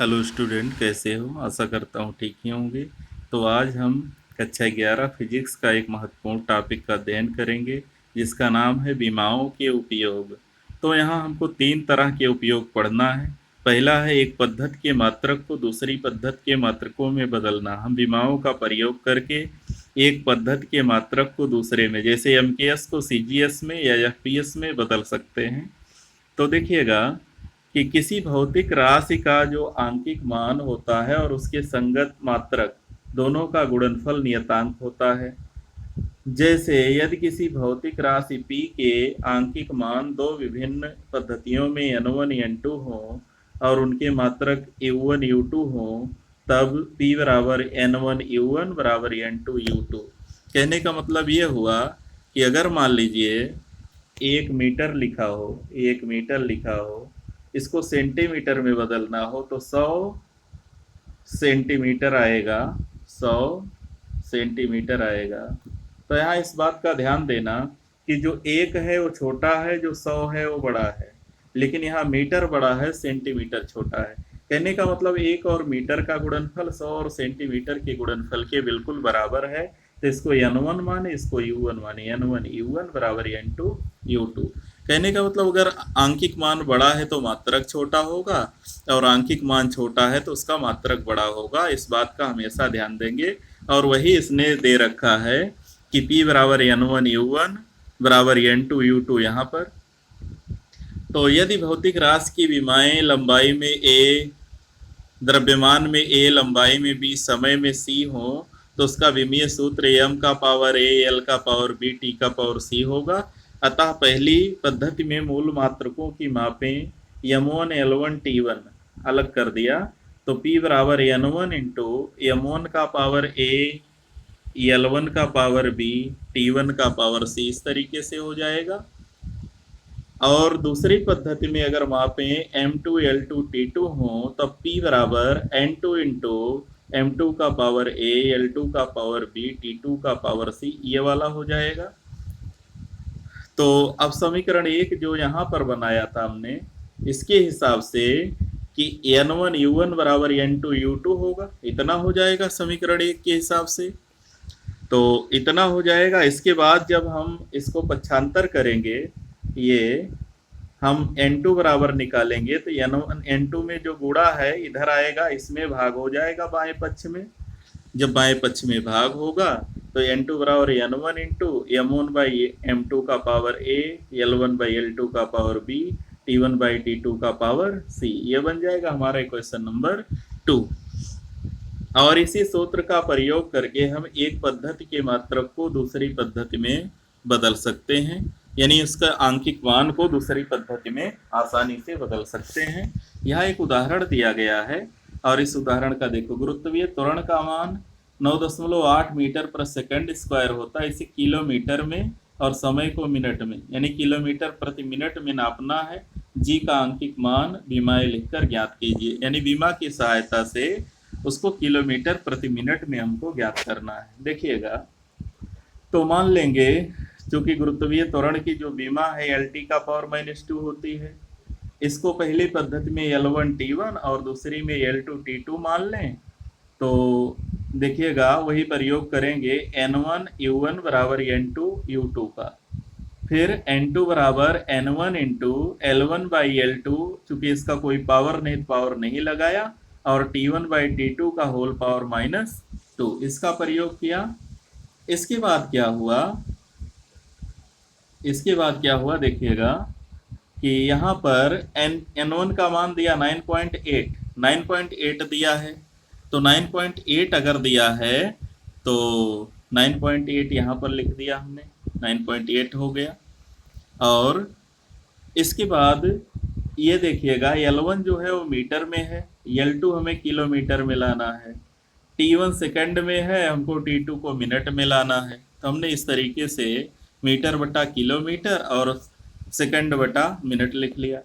Hello student, कैसे हो? आशा करता हूँ ठीक ही होंगे। तो आज हम कक्षा 11 फिजिक्स का एक महत्वपूर्ण टॉपिक का अध्ययन करेंगे, जिसका नाम है विमाओं के उपयोग। तो यहाँ हमको तीन तरह के उपयोग पढ़ना है। पहला है एक पद्धति के मात्रक को दूसरी पद्धति के मात्रकों में बदलना। हम विमाओं का प्रयोग करके एक पद्धति के मात्रक को दूसरे में, जैसे एमकेएस को सीजीएस में या एफपीएस में बदल सकते हैं। तो देखिएगा कि किसी भौतिक राशि का जो आंकिक मान होता है और उसके संगत मात्रक दोनों का गुणनफल नियतांक होता है। जैसे यदि किसी भौतिक राशि P के आंकिक मान दो विभिन्न पद्धतियों में n1 n2 हो और उनके मात्रक u1 u2 हो, तब P बराबर n1 u1 बराबर n2 u2। कहने का मतलब ये हुआ कि अगर मान लीजिए 1 मीटर लिखा हो, 1 मीटर लिखा हो, इसको सेंटीमीटर में बदलना हो तो 100 सेंटीमीटर आएगा, 100 सेंटीमीटर आएगा। तो यहाँ इस बात का ध्यान देना कि जो 1 है वो छोटा है, जो 100 है वो बड़ा है, लेकिन यहाँ मीटर बड़ा है, सेंटीमीटर छोटा है। कहने का मतलब 1 और मीटर का गुणनफल 100 और सेंटीमीटर के गुणनफल के बिल्कुल बराबर है। तो इसको n1 माने, इसको u1 माने, n1 u1 बराबर n2 u2। कहने का मतलब अगर आंकिक मान बड़ा है तो मात्रक छोटा होगा, और आंकिक मान छोटा है तो उसका मात्रक बड़ा होगा। इस बात का हमेशा ध्यान देंगे। और वही इसने दे रखा है कि P बराबर n1 u1 बराबर n2 u2 यहाँ पर। तो यदि भौतिक राशि की विमाएं लंबाई में a, द्रव्यमान में a, लंबाई में b, समय में c हो, तो उसका विमीय सूत्र m का पावर a, l का पावर b, t का पावर c होगा। अतः पहली पद्धति में मूल मात्रकों की मापें m1 l1 t1 अलग कर दिया, तो P बराबर n1 इंटू m1 का पावर a, l1 का पावर b, t1 का पावर c, इस तरीके से हो जाएगा। और दूसरी पद्धति में अगर मापें m2 l2 t2 हो, तब P बराबर n2 इंटू m2 का पावर a, l2 का पावर b, t2 का पावर c, ये वाला हो जाएगा। तो अब समीकरण 1 जो यहाँ पर बनाया था हमने, इसके हिसाब से कि n1 u1 बराबर n2 u2 होगा, इतना हो जाएगा समीकरण 1 के हिसाब से। तो इतना हो जाएगा। इसके बाद जब हम इसको पक्षांतर करेंगे, ये हम n2 बराबर निकालेंगे तो n2 में जो गुणा है इधर आएगा, इसमें भाग हो जाएगा बाएं पक्ष में। जब बाएं पक्ष में भाग होगा तो n2 बराबर n1 into m1 by m2 का power a, l1 by l2 का power b, t1 by t2 का पावर c, ये बन जाएगा हमारा क्वेश्चन नंबर 2। और इसी सूत्र का प्रयोग करके हम एक पद्धति के मात्रक को दूसरी पद्धति में बदल सकते हैं, यानी उसका आंकिक मान को दूसरी पद्धति में आसानी से बदल सकते हैं। यहाँ एक उदाहरण दिया गया है, और इस उदाहरण का देखो। गुरुत्वीय त्वरण का मान 9.8 मीटर पर सेकंड स्क्वायर होता है, इसे किलोमीटर में, और समय को मिनट में, यानी किलोमीटर प्रति मिनट में नापना है। जी का आंकिक मान विमाएं लिखकर ज्ञात कीजिए, यानी विमा की सहायता से उसको किलोमीटर प्रति मिनट में हमको ज्ञात करना है। देखिएगा, तो मान लेंगे चूंकि गुरुत्वीय त्वरण की जो विमा है LT का पावर -2 होती है, इसको पहली पद्धति में L1 T1 और दूसरी में L2 T2 मान लें। तो देखिएगा वही प्रयोग करेंगे, n1 u1 बराबर n2 u2 का, फिर n2 बराबर n1 into l1 by l2, चूंकि इसका कोई पावर नहीं लगाया, और t1 बाई t2 का होल पावर -2, इसका प्रयोग किया। इसके बाद क्या हुआ, देखिएगा कि यहाँ पर n1 का मान दिया 9.8 दिया है। तो 9.8 अगर दिया है तो 9.8 यहाँ पर लिख दिया हमने, 9.8 हो गया। और इसके बाद ये देखिएगा, L1 जो है वो मीटर में है, L2 हमें किलोमीटर में लाना है, T1 सेकंड में है, हमको T2 को मिनट में लाना है। तो हमने इस तरीके से मीटर बटा किलोमीटर और सेकंड बटा मिनट लिख लिया।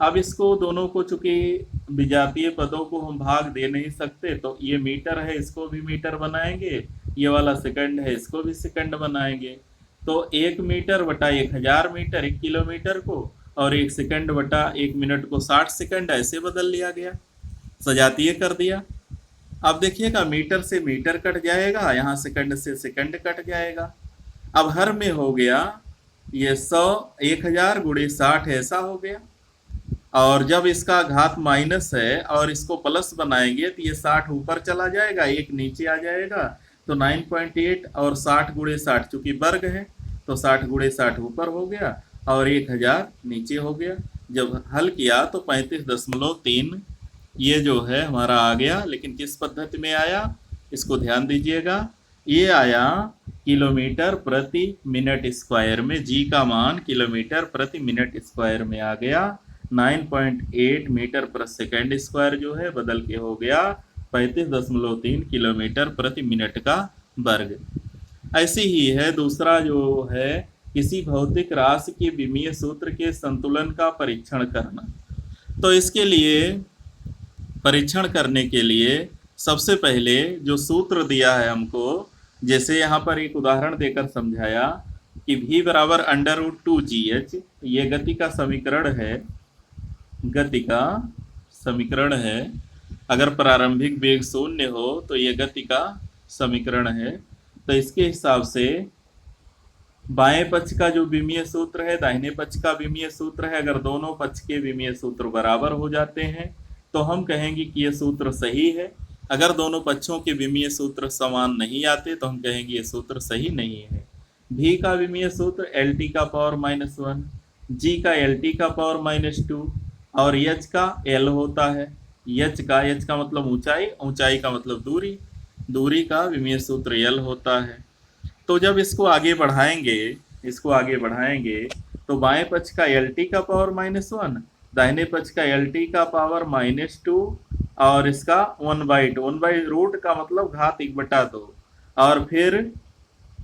अब इसको दोनों को, चूंकि विजातीय पदों को हम भाग दे नहीं सकते, तो ये मीटर है, इसको भी मीटर बनाएंगे, ये वाला सेकंड है, इसको भी सेकंड बनाएंगे। तो 1 मीटर बटा 1000 मीटर 1 किलोमीटर को, और 1 सेकंड बटा 1 मिनट को 60 सेकंड, ऐसे बदल लिया गया। सजातीय कर दिया। अब देखिएगा मीटर से मीटर कट जाएगा, यहाँ सेकंड से सेकंड कट जाएगा। अब हर में हो गया ये 100, 1000 गुणे 60 ऐसा हो गया। और जब इसका घात माइनस है और इसको प्लस बनाएंगे तो ये 60 ऊपर चला जाएगा, एक नीचे आ जाएगा। तो 9.8 और 60 गुणे 60 चूंकि वर्ग है तो 60 गुणे 60 ऊपर हो गया और 1000 नीचे हो गया। जब हल किया तो 35.3 ये जो है हमारा आ गया। लेकिन किस पद्धति में आया इसको ध्यान दीजिएगा। ये आया किलोमीटर प्रति मिनट स्क्वायर में, जी का मान किलोमीटर प्रति मिनट स्क्वायर में आ गया। 9.8 मीटर प्रति सेकेंड स्क्वायर जो है बदल के हो गया 35.3 किलोमीटर प्रति मिनट का वर्ग। ऐसी ही है दूसरा जो है किसी भौतिक राशि के विमीय सूत्र के संतुलन का परीक्षण करना। तो इसके लिए परीक्षण करने के लिए सबसे पहले जो सूत्र दिया है हमको, जैसे यहाँ पर एक उदाहरण देकर समझाया कि v बराबर √2gh, ये गति का समीकरण है, गति का समीकरण है। अगर प्रारंभिक वेग 0 हो तो ये गति का समीकरण है। तो इसके हिसाब से बाएं पक्ष का जो विमीय सूत्र है दाहिने पक्ष का विमीय सूत्र है, अगर दोनों पक्ष के विमीय सूत्र बराबर हो जाते हैं तो हम कहेंगे कि ये सूत्र सही है। अगर दोनों पक्षों के विमीय सूत्र समान नहीं आते तो हम कहेंगे ये सूत्र सही नहीं है। v का विमीय सूत्र LT का पावर -1, g का LT का पावर -2 और h का L होता है। h का मतलब ऊंचाई, ऊंचाई का मतलब दूरी, दूरी का विमीय सूत्र L होता है। तो जब इसको आगे बढ़ाएंगे तो बाएं पक्ष का LT का पावर -1, दाहिने पक्ष का LT का पावर -2 और इसका 1/2, 1/रूट का मतलब घात 1/2 और फिर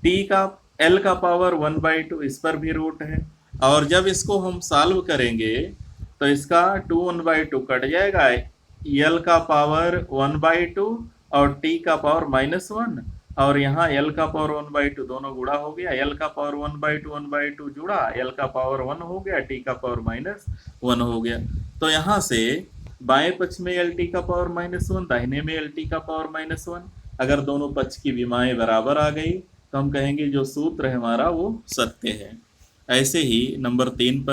t का L का पावर 1/2, इस पर भी रूट है। और जब इसको हम सॉल्व करेंगे तो इसका 2 1/2 कट जाएगा, L का पावर 1/2 और t का पावर -1 और यहाँ L का पावर 1/2 दोनों गुणा हो गया। L का पावर 1/2 जुड़ा, L का पावर 1 हो गया, t का पावर -1 हो गया। तो यहाँ से बाएं पक्ष में LT का पावर -1, दाहिने में LT का पावर -1, अगर दोनों पक्ष की विमाएं बराबर आ गई तो हम कहेंगे जो सूत्र है हमारा वो सत्य है। ऐसे ही नंबर 3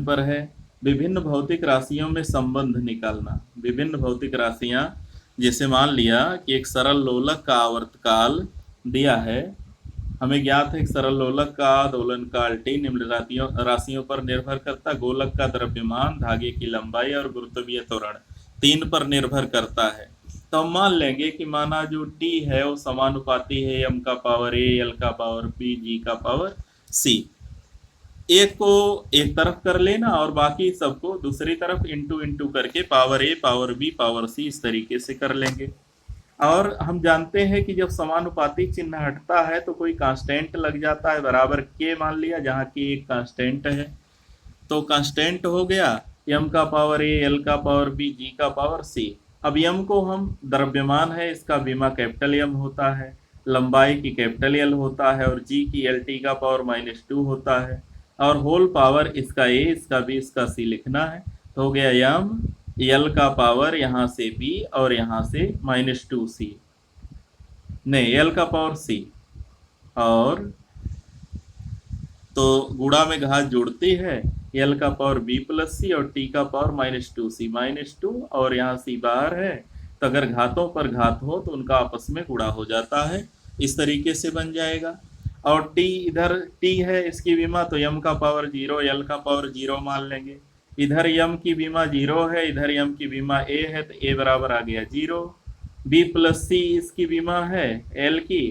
पर है विभिन्न भौतिक राशियों में संबंध निकालना। विभिन्न भौतिक राशियां, जैसे मान लिया कि एक सरल लोलक का आवर्तकाल दिया है, हमें ज्ञात है कि सरल लोलक का दोलन काल t निम्न राशियों पर निर्भर करता, गोलक का द्रव्यमान, धागे की लंबाई और गुरुत्वीय त्वरण 3 पर निर्भर करता है। तो हम मान लेंगे कि माना जो t है वो समानुपाती है m का पावर a, l का पावर b, g का पावर c। एक को एक तरफ कर लेना और बाकी सबको दूसरी तरफ इंटू करके power a, power b, power c इस तरीके से कर लेंगे। और हम जानते हैं कि जब समानुपाती चिन्ह हटता है तो कोई कांस्टेंट लग जाता है, बराबर के मान लिया, जहाँ की एक कांस्टेंट है। तो कांस्टेंट हो गया m का पावर a, l का पावर b, g का पावर c। अब m को हम द्रव्यमान है, इसका विमा कैपिटल M होता है, लंबाई की कैपिटल L होता है और g की LT का पावर -2 होता है और होल पावर इसका a, इसका b, इसका c लिखना है। तो हो गया m, L का पावर यहाँ से b और यहाँ से -2c, नहीं L का पावर c, और तो गुणा में घात जुड़ती है, L का पावर b + c और t का पावर -2c, -2 और यहाँ c बाहर है। तो अगर घातों पर घात हो तो उनका आपस में गुणा हो जाता है, इस तरीके से बन जाएगा। और t, इधर t है इसकी विमा, तो m का पावर 0, L का पावर 0 मान लेंगे। इधर m की विमा 0 है, इधर m की विमा a है, तो a बराबर आ गया 0। b + c इसकी विमा है L की,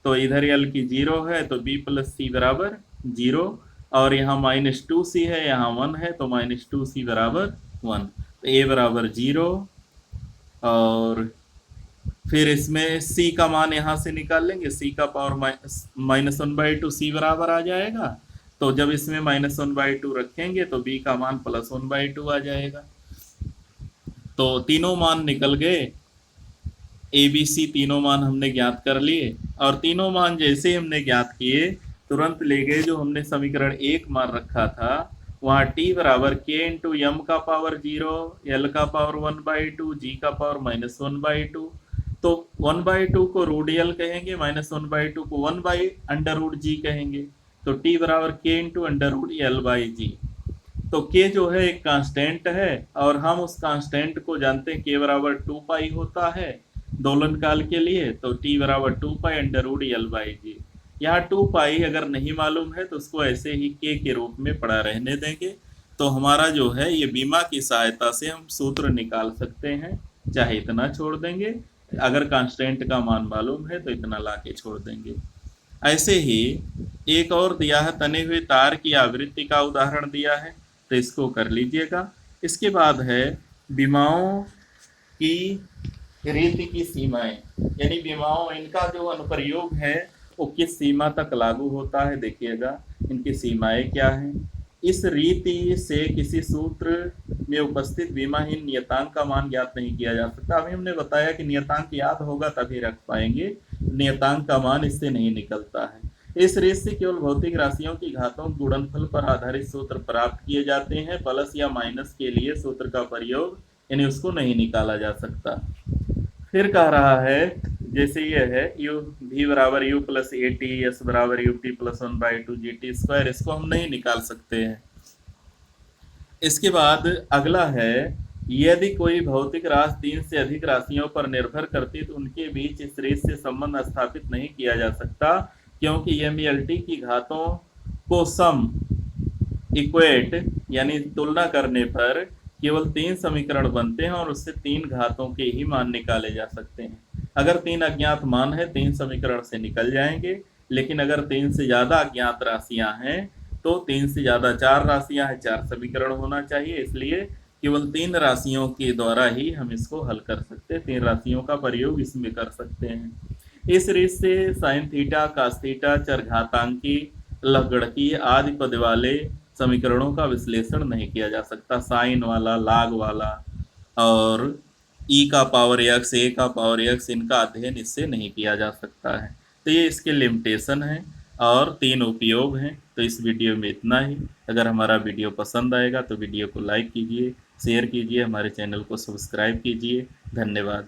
तो इधर L की 0 है तो b + c बराबर 0 और यहाँ -2c है, यहाँ 1 है तो -2c बराबर 1। तो a बराबर 0 और फिर इसमें c का मान यहाँ से निकाल लेंगे, c का पावर -1/2 c बराबर आ जाएगा। तो जब इसमें -1/2 रखेंगे तो b का मान +1/2 आ जाएगा। तो तीनों मान निकल गए, a b c तीनों मान हमने ज्ञात कर लिए। और तीनों मान जैसे हमने ज्ञात किए तुरंत ले गए जो हमने समीकरण 1 मान रखा था वहाँ टी बराबर के इंटू एम का पावर 0, एल का पावर 1/2, जी का पावर -1/2। तो 1/2 को रूट एल कहेंगे, -1/2 को 1/√g कहेंगे। तो टी बराबर के इंटू √l/g। तो के जो है एक कांस्टेंट है, और हम उस कांस्टेंट को जानते हैं, के बराबर 2 पाई होता है दोलन काल के लिए। तो टी बराबर 2 पाई √l/g। यहाँ 2 पाई अगर नहीं मालूम है तो उसको ऐसे ही के रूप में पड़ा रहने देंगे। तो हमारा जो है ये बीमा की सहायता से हम सूत्र निकाल सकते हैं। चाहे इतना छोड़ देंगे, अगर कांस्टेंट का मान मालूम है तो इतना ला के छोड़ देंगे। ऐसे ही एक और दिया है, तने हुए तार की आवृत्ति का उदाहरण दिया है, तो इसको कर लीजिएगा। इसके बाद है विमाओं की रीति की सीमाएं, यानी विमाओं इनका जो अनुप्रयोग है वो किस सीमा तक लागू होता है, देखिएगा इनकी सीमाएं क्या हैं। इस रीति से किसी सूत्र में उपस्थित विमाहीन नियतांक का मान ज्ञात नहीं किया जा सकता। अभी हमने बताया कि नियतांक याद होगा तभी रख पाएंगे, नियतांक का मान इससे नहीं निकलता है। इस रीत से केवल भौतिक राशियों की घातों के गुणनफल पर आधारित सूत्र प्राप्त किए जाते हैं। प्लस या माइनस के लिए सूत्र का प्रयोग, यानी उसको नहीं निकाला जा सकता। फिर कह रहा है, जैसे ये है यू भी बराबर u plus a t, s बराबर u t plus 1/2 g t square, इसको हम नहीं निकाल सकते हैं। इसके बाद अगला है, यदि कोई भौतिक राशि 3 से अधिक राशियों पर निर्भर करती तो उनके बीच इस रेस से संबंध स्थापित नहीं किया जा सकता, क्योंकि एमएलटी की घातों को सम इक्वेट यानी तुलना करने पर केवल 3 समीकरण बनते हैं, और उससे 3 घातों के ही मान निकाले जा सकते हैं। अगर 3 अज्ञात मान है 3 समीकरण से निकल जाएंगे, लेकिन अगर 3 से ज्यादा अज्ञात राशियां हैं तो 3 से ज्यादा 4 राशियां हैं, 4 समीकरण होना चाहिए। इसलिए केवल 3 राशियों के द्वारा ही हम इसको हल कर सकते हैं, 3 राशियों का प्रयोग इसमें कर सकते हैं। इस रीत से साइन थीटा, कास थीटा, चरघातांकी, लघुगणकीय आदि पद वाले समीकरणों का विश्लेषण नहीं किया जा सकता। साइन वाला, लाग वाला और ई का पावर एक्स, ए का पावर एक्स, इनका अध्ययन इससे नहीं किया जा सकता है। तो ये इसके लिमिटेशन हैं और 3 उपयोग हैं। तो इस वीडियो में इतना ही। अगर हमारा वीडियो पसंद आएगा तो वीडियो को लाइक कीजिए, शेयर कीजिए, हमारे चैनल को सब्सक्राइब कीजिए। धन्यवाद।